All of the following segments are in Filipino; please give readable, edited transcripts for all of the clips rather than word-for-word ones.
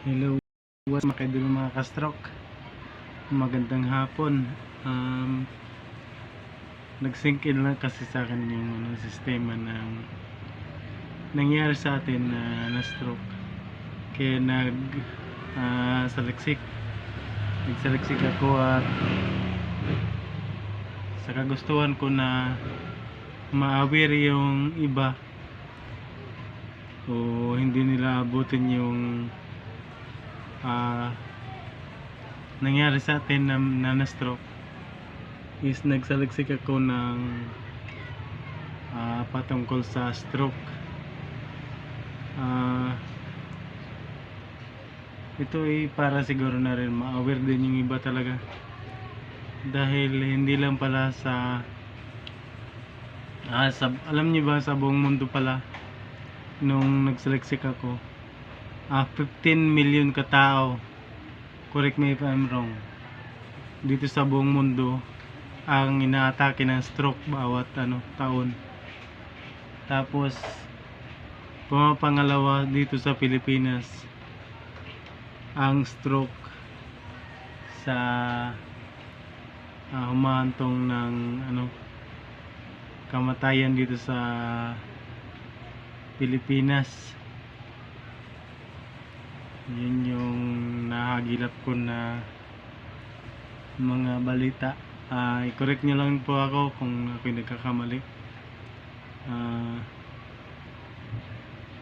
Hello, what's mga kaidol mga ka-stroke. Magandang hapon. Nag-sync in lang kasi sa akin yung sistema ng nangyari sa atin na stroke. Kaya saliksik. Nagsaliksik ako at sa kagustuhan ko na ma-aware yung iba o hindi nila abutin yung nangyari sa atin na stroke is nagsaliksik ako ng patungkol sa stroke. Ito ay para siguro na rin ma-aware din yung iba talaga, dahil hindi lang pala alam niyo ba, sa buong mundo pala nung nagsaliksik ako 15 million katao, correct me if I'm wrong, dito sa buong mundo ang inaatake ng stroke bawat taon. Tapos pumapangalawa dito sa Pilipinas ang stroke sa humahantong ng kamatayan dito sa Pilipinas. Yun yung nahagilap ko na mga balita. I-correct nyo lang po ako kung ako'y nagkakamali.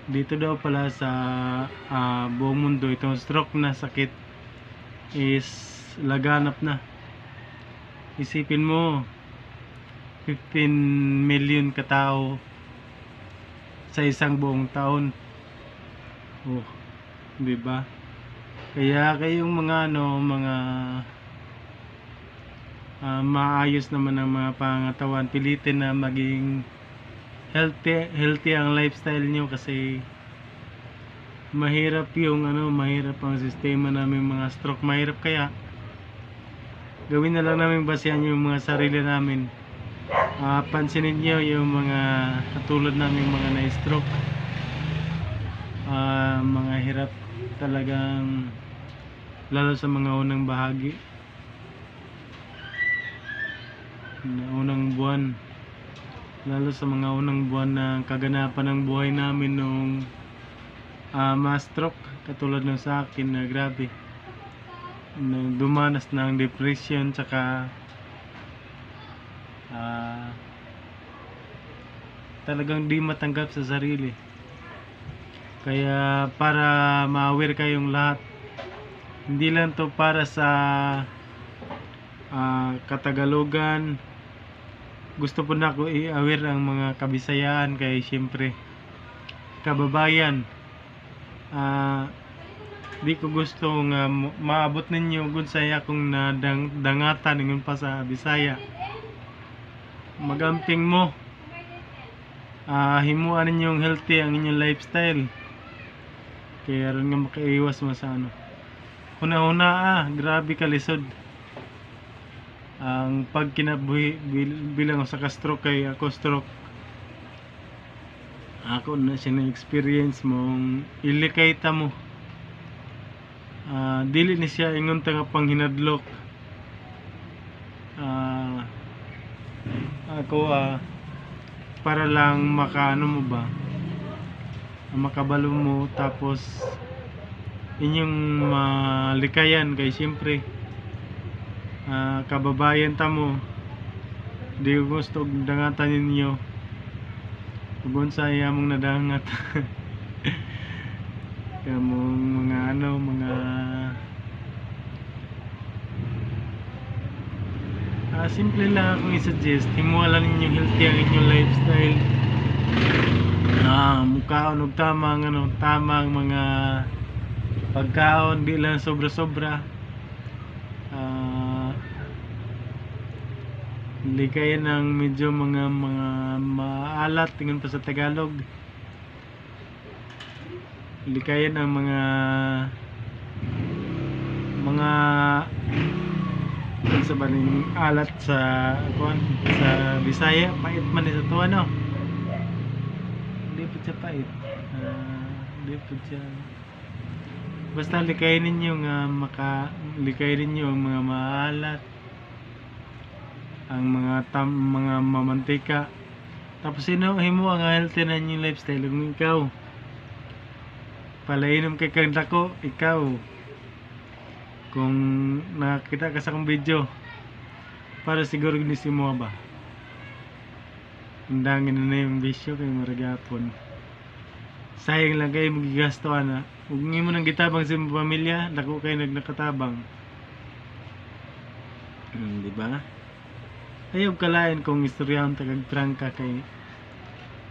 Dito daw pala sa buong mundo, itong stroke na sakit is laganap na. Isipin mo, 15 million katao sa isang buong taon. Oh, 'di ba? Kaya kayong mga maayos naman ang mga pangatawan, pilitin na maging healthy ang lifestyle nyo, kasi mahirap mahirap ang sistema namin mga stroke. Mahirap, kaya gawin na lang namin basehan yung mga sarili namin. Pansinin nyo yung mga katulad namin mga na-stroke. Mga hirap talagang, lalo sa mga unang bahagi na unang buwan, lalo sa mga unang buwan ng kaganapan ng buhay namin nung ma-stroke, katulad ng sa akin na grabe, dumanas ng depression, tsaka talagang di matanggap sa sarili. Kaya para ma-aware kayong lahat, hindi lang to para sa Katagalogan, gusto po na ako i-aware ang mga Kabisayaan, kaya siyempre kababayan. Di ko gusto nga maabot ninyo gud saya kung dangatan ingon pa sa Bisaya. Magamping mo, himuan ninyong healthy ang inyong lifestyle, kaya ron nga makaiwas mo sa huna-huna. Grabe kalisod ang pagkinabuhi bilang sa ka-stroke. Kay ako stroke, ako na siya na experience mong ilikay ta mo. Dili ni siya ingon ta nga panghinadlok. Ako para lang makabalo mo, tapos inyong malikayan, kay siyempre kababayan ta mo. Di ko gusto dangatan ninyo kung saya mong nadangat. Kamong mga simple lang akong i-suggest, himuha lang ninyo healthy ang inyong lifestyle. Mukhaon og tamang mga pagkaon, di lang sobra-sobra. Likayan ng medyo mga maalat, tingin pa sa Tagalog. Likayan ng mga sa baling alat sa Bisaya, pait man sa tuwa, no? Hindi po siya pait, hindi po siya Basta likayin ninyo nga likayin ninyo ang mga maalat, ang mga mamantika. Tapos himo ang healthy na inyong lifestyle kung ikaw palainom kay kang dako, ikaw kung nakita ka sa akong video para siguro ginisi mo ba undangin na yung bisyo kay maragapon. Sayang lang kayo magigasto na. Huwag nyo mo nang gitabang sa mga pamilya, dako kayo nagnakatabang. Di ba? Ayaw kalain kung istoryahan tagag prangka kay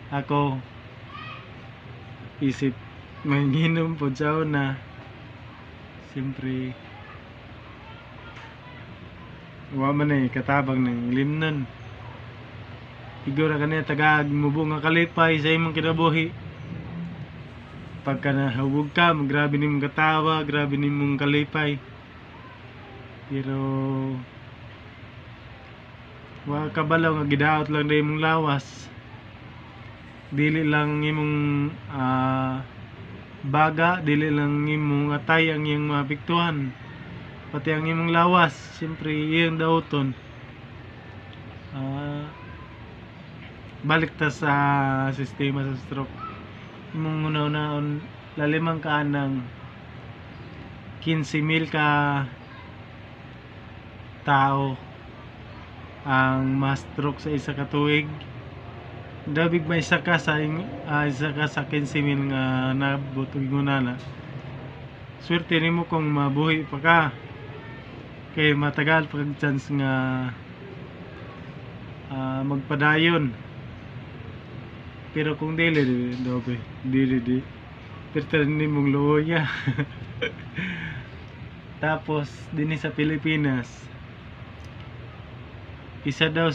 ako isip manginom po siya na siyempre wa man eh katabang ng limnon. Igura ka niya tagag mubo nga kalipay sa imong kinabuhi. Pagka nahubog ka, grabe ni mong katawa, grabe ni mong kalipay. Pero wa kabalaw nga gidaot lang dahil mong lawas. Dili lang imong baga, dili lang imong atay ang iyong mapiktuhan. Pati ang imong lawas, siyempre iyong daoton. Balik ta sa sistema sa stroke. Imong una-unaon lalimang ka ng 15,000 ka tao ang ma-stroke sa isa ka tuig. Dabig may isa ka sa 15,000 nga nabot og ingunana. Swerte nimo kung mabuhi pa ka. Kay matagal pa kag chance nga magpadayon. Pero kung dili dobe, dili pero nimong luya. Tapos dinhi sa Pilipinas isa daw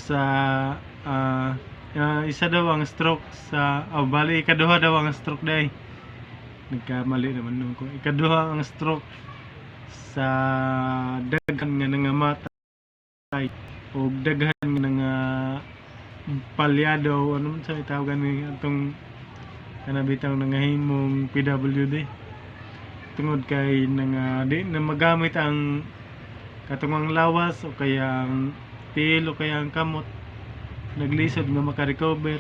ang stroke sa bali ikaduha daw ang stroke day. Nagkamali naman nung ko. Ikaduha ang stroke sa daghan nga nangamatay o daghan nga nga palyado ano man sa tawag ni atong kanabitang nangahimong PWD tungod kay di na magamit ang katungang lawas o kaya ang pil o kaya ang kamot naglisod nga makarecover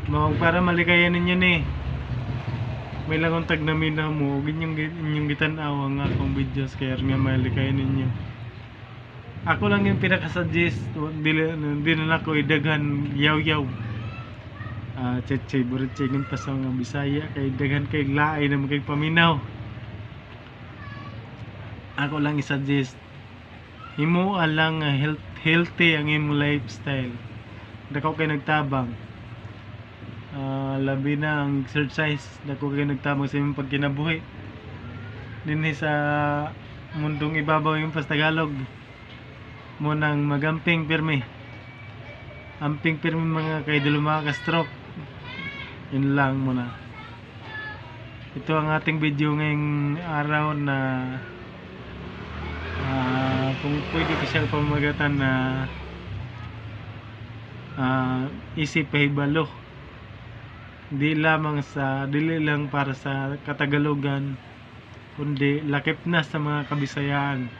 mao para malikayan ninyo ni may langong tag na mina mo inyong gitan-aw ang akong videos kaya nga malikayan ninyo. Ako lang yung pinaka-suggest, di na ako idaghan yaw-yaw. Chay buritchay ng pasaw nga Bisaya, kay daghan kay laay na magkay paminaw. Ako lang i-suggest, himo alang healthy ang imong lifestyle. Dako kay nagtabang. Labi na ang exercise, dako kay nagtabang sa imong pagkinabuhi. Dinhi sa mundong ibabaw yung Tagalog. Mo nang magamping pirmi amping pirmi mga kay duluma ka stroke. Yun lang muna. Ito ang ating video ngayong araw na kung pwede ko siyang pamagatan na isip hibalo dili lang para sa Katagalugan kundi lakip na sa mga Kabisayaan.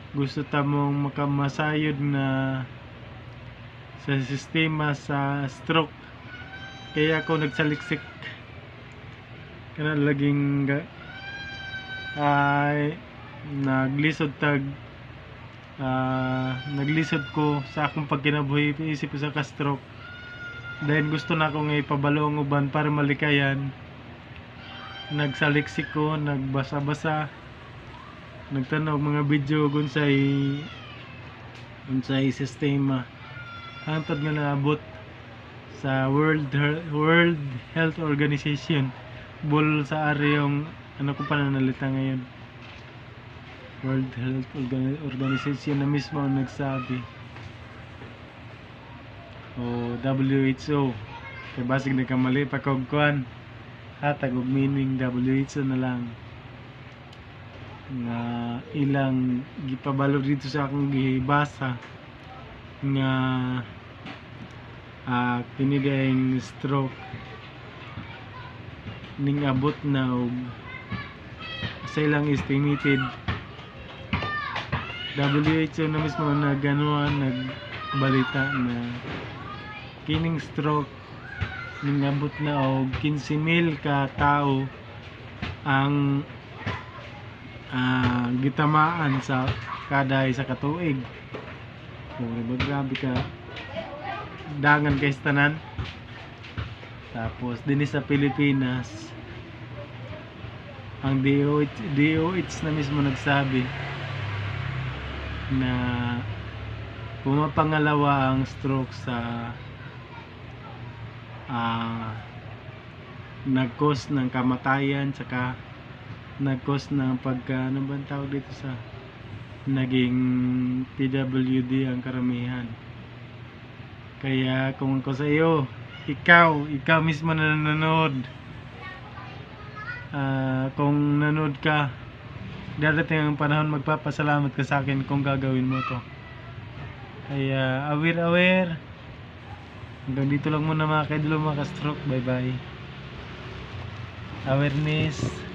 Gusto ta mong makamasayod na sa sistema sa stroke kaya ako nagsaliksik kana laging naglisod ko sa akong pagkinabuhi isip ko sa ka-stroke dahil gusto na akong ipabalo ang uban para malikayan. Nagsaliksik ko, nagbasa-basa, nagtanaw mga video unsay sistema hangtod nga naabot sa World Health Organization bul sa areyong ano ko pa nanalita ngayon World Health Organization na mismo ang nagsabi o WHO kay basig nagkamali pa kog kuan hatag og meaning WHO na lang nga ilang gipabalo dito sa akong gibasa nga kini daing stroke ning abot na og sa ilang estimated WHO na mismo nagbalita na kining stroke ningabot na og 15,000 ka tao ang gitamaan sa kada isa ka tuig. Grabe ka dangan kay tanan. Tapos dinhi sa Pilipinas ang DOH na mismo nagsabi na pumapangalawa ang stroke sa nag-cause ng kamatayan, saka nag-cause ng ano ba ang tawag dito sa naging PWD ang karamihan. Kaya kung ako sa iyo, ikaw mismo na nanonood, kung nanood ka, darating ang panahon magpapasalamat ka sa akin kung gagawin mo to. Kaya aware. Hanggang dito lang muna mga kaidolo, mga ka-stroke. Bye bye. Awareness.